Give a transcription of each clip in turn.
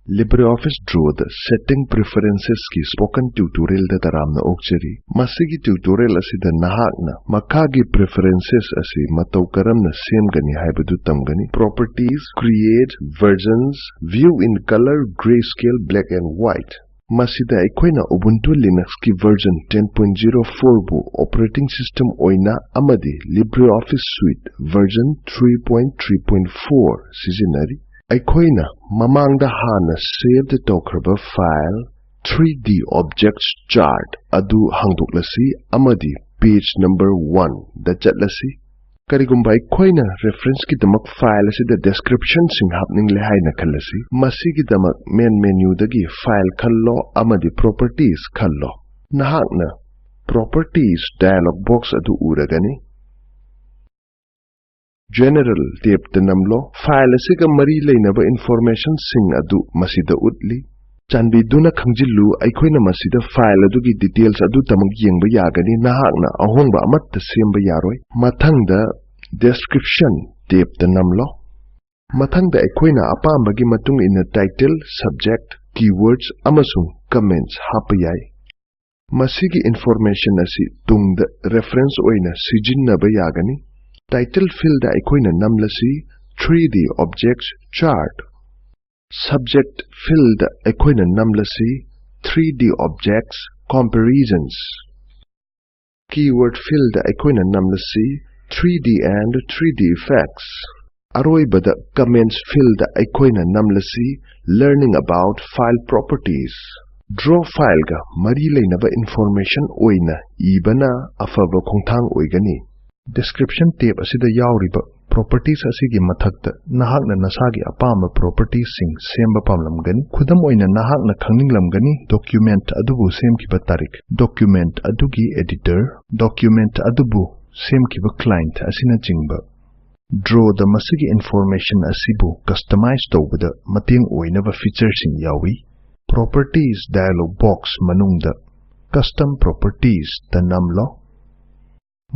LibreOffice Draw the Setting Preferences ki Spoken Tutorial da taramna okchari. Masigi tutorial asida nahakna makagi preferences asi matau karamna semgani haibadu tamgani. Properties, create, versions, view in color, grayscale, black and white. Masida aikoina Ubuntu Linux ki version 10.04 bu operating system oina amadi LibreOffice Suite version 3.3.4 sizinari. Aikoina mamangda hana saved tokraba file 3D objects chart adu hangdoklasi amadi page number 1 da chatlasi. Karigumba aikoina reference ki damak file asi da description sing hapning le haina khalasi. Masi ki damak main menu dagi file khallo amadi properties khallo. Nahakna properties dialog box adu uragani. General tab tanamlo file asiga mari leinaba information sing adu masida utli chanbiduna khangjillu aikoina masida file adugi details adu tamag yengba yagani nahakna ahongba amatta semba yaroi mathangda description tab tanamlo mathangda aikoina apambagi matung ina title subject keywords amasung comments hapayai masigi information asi tungda reference oina sijinnaba yagani. Title field da aikoina namlasi 3D objects chart. Subject field da aikoina namlasi 3D objects comparisons. Keyword field da aikoina namlasi 3D and 3D effects. Aroibada comments field da aikoina namlasi learning about file properties. Draw file ga mari leinaba information oina ibana afaba khongthang oigani. Description tab asida yauriba properties asigi mathakta nahakna nasagi apama properties sing semba pamlamgani khudam oina nahakna khangninglamgani document adubu semkiba tarik document adugi editor document adubu semkiba client asina chingba draw the masigi information asibu customize tawbada mating oinaba features sing yawi properties dialog box manungda custom properties tanamlo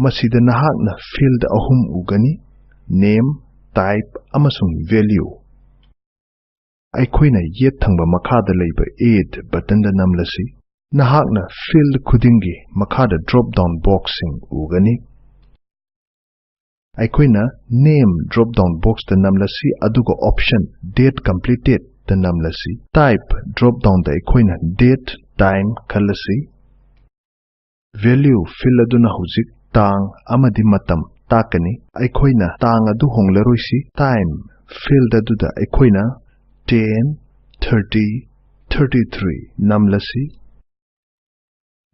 Masida nahakna field ahum ugani name, type, amasung value. Aikoina yet thangba makhada leiba add button da namlasi. Nahakna field khudingi makhada drop down boxing ugani. Aikoina name drop down box da namlasi aduga option date completed da namlasi. Type drop down da aikoina date time khalasi. Value fill aduna huzik tang amadi matam takani aikoina tang adu honglaroisi time field adu da aikoina 10 30 33 namlasi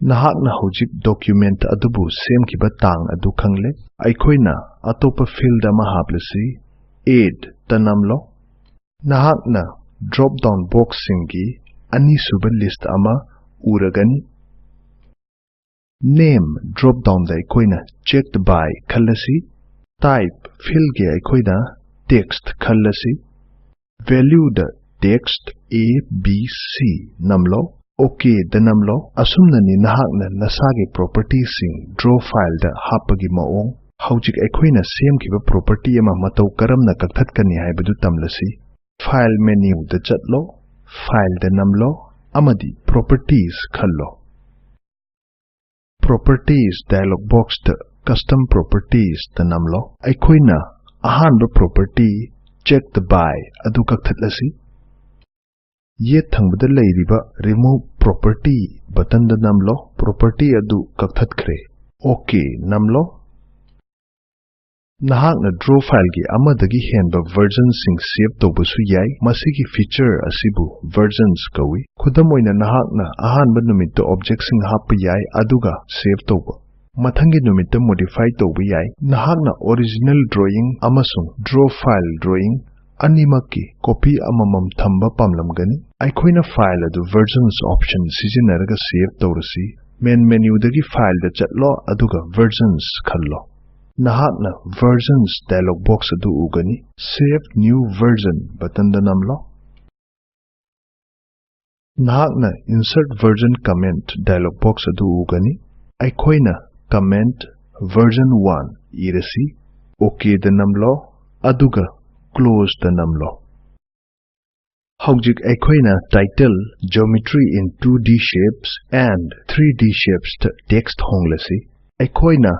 nahakna hojik document adubu semkiba tang adu khangle aikoina atopa field ama haplasi add tanamlo nahakna drop down box singi ani suba list ama uragani Name drop down da aikoina checked by khalasi type field ge aikoina text khalasi value da text a b c namlo okay da namlo asumna ni nahakna nasagi properties sing draw file da hapagi maong hojik aikoina semkiba property ama matau karamna kakhatkani haibadu tamlasi file menu da chatlo file da namlo amadi properties khallo Properties dialog box the custom properties the namlo aikoina ahanba property check the by adu kakhatlasi ye thangbada leiriba remove property button da namlo property adu kakhatkre okay namlo nahakna draw file gi amadagi henba version sing save tobusu yai masigi feature asibu versions kawi khudamoina nahakna ahanba numitta object sing hap yai aduga save toba mathangi numitta modify toba yai nahakna original drawing amasung draw file drawing animaki copy amamam thamba pamlamgani aikoina file adu versions option sijinaraga save torasi main menu dagi file da chatlo aduga versions khallo Nahakna versions dialog box adu ugani save new version button da namlo Nahakna insert version comment dialog box adu ugani aikoina comment version 1 irasi okay da namlo aduga close da namlo Howjik aikoina title Geometry in 2D Shapes and 3D Shapes text honglasi. Aikoina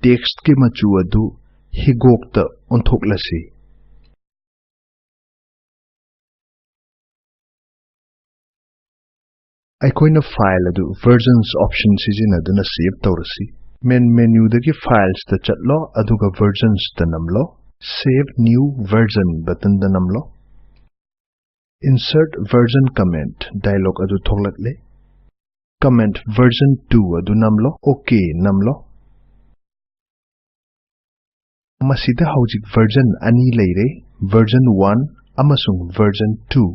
text ki machu adu higokta onthoklasi. Aikoina file adu versions option sijinaduna save tawrasi. Main menu dagi files ta chatlo aduga versions ta namlo. Save new version button da namlo. Insert version comment dialog adu tholatle. Comment version 2 adu namlo. OK namlo. Masida hawjik version ani leire. Version 1 amasung version 2.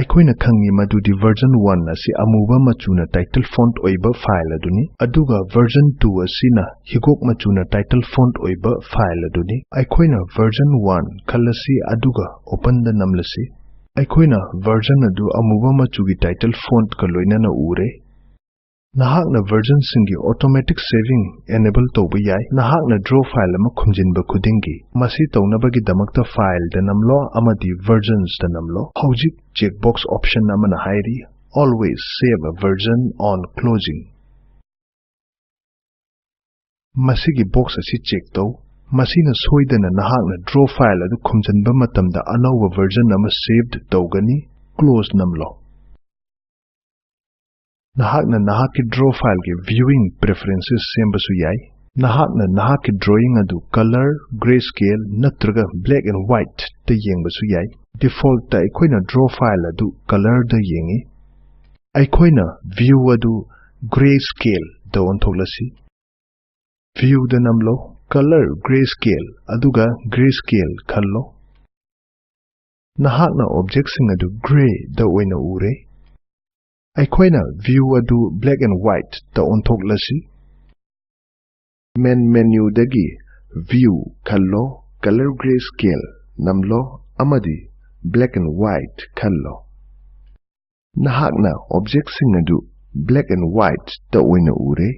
Aikoina khangi madudi version 1 asi amuba machuna title font oiba file aduni aduga version 2 asina higok machuna title font oiba file aduni aikoina version 1 khalasi aduga open the namlasi aikoina version adu amuba machugi title font ka loinana ure nahakna version singi automatic saving enable tawba yai nahakna draw file ama khumjinba khudingi masi tawnabagi damakta file da namlo amadi versions da namlo hawjik checkbox option amana hairi always save a version on closing masigi box asi check taw masina soidana nahakna draw file adu khumjanba matamda anawa version ama saved tawgani close namlo Nahakna nahaki draw file ke viewing preferences sembasu yai. Nahakna nahaki drawing adu color, grayscale, natraga black and white ta yengbasu yai. Default ta aikoina draw file adu color da yengi. Aikoina view adu grayscale da onthoglasi. View da namlo color grayscale aduga grayscale khallo. Nahakna object sing adu gray da oina ure. Aikoina view adu black and white ta onthoklasi. Main menu dagi view khallo color grayscale namlo amadi black and white khallo. Nahakna object sing adu black and white ta oina ure.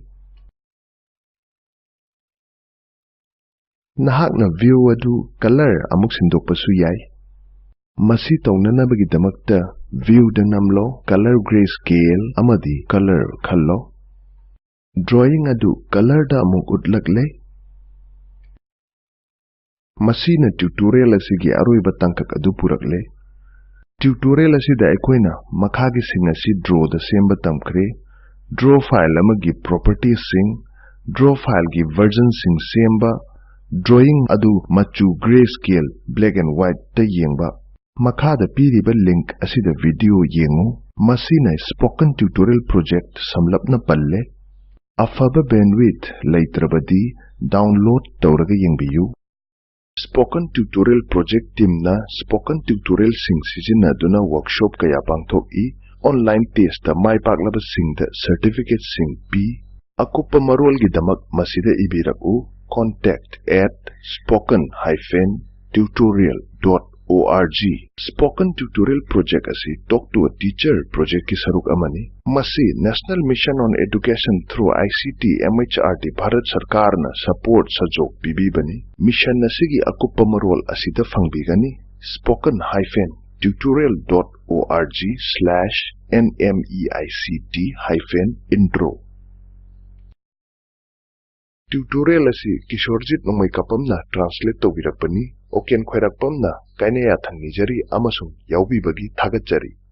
Nahakna view adu color amuk sindokpasu yai. Masi tawnanabagi damakta view da namlo color grayscale amadi color khallo drawing adu color da amuk utlakle masina tutorial asigi aroiba tangkak adu purakle tutorial asida aikoina makhagi sing asi draw da semba tamkre draw file amagi properties sing draw file gi version sing semba drawing adu machu grayscale black and white ta yengba Makhada piriba link asida video yengu masina spoken tutorial project samlapna palle afaba bandwidth laitrabadi download tawraga yengbiyu spoken tutorial project team na spoken tutorial sing sijina duna workshop kaya pangthok I online test mai paklaba sing da certificate sing p akupa marol gi damak masida ibiraku contact@spoken-tutorial.org Spoken Tutorial Project asi Talk to a Teacher project ki saruk amani. Masi National Mission on Education through ICT MHRD Bharat Sarkar na support sajok bibibani. Mission nasigi akuppa marol asida fangbigani. spoken-tutorial.org/NMEICT-intro Tutorial asi Kishorjit nongmai kapamna translate tawbirakpani. Oken khairakpamna kainaya thangnijari amasung yaubibagi thagatjari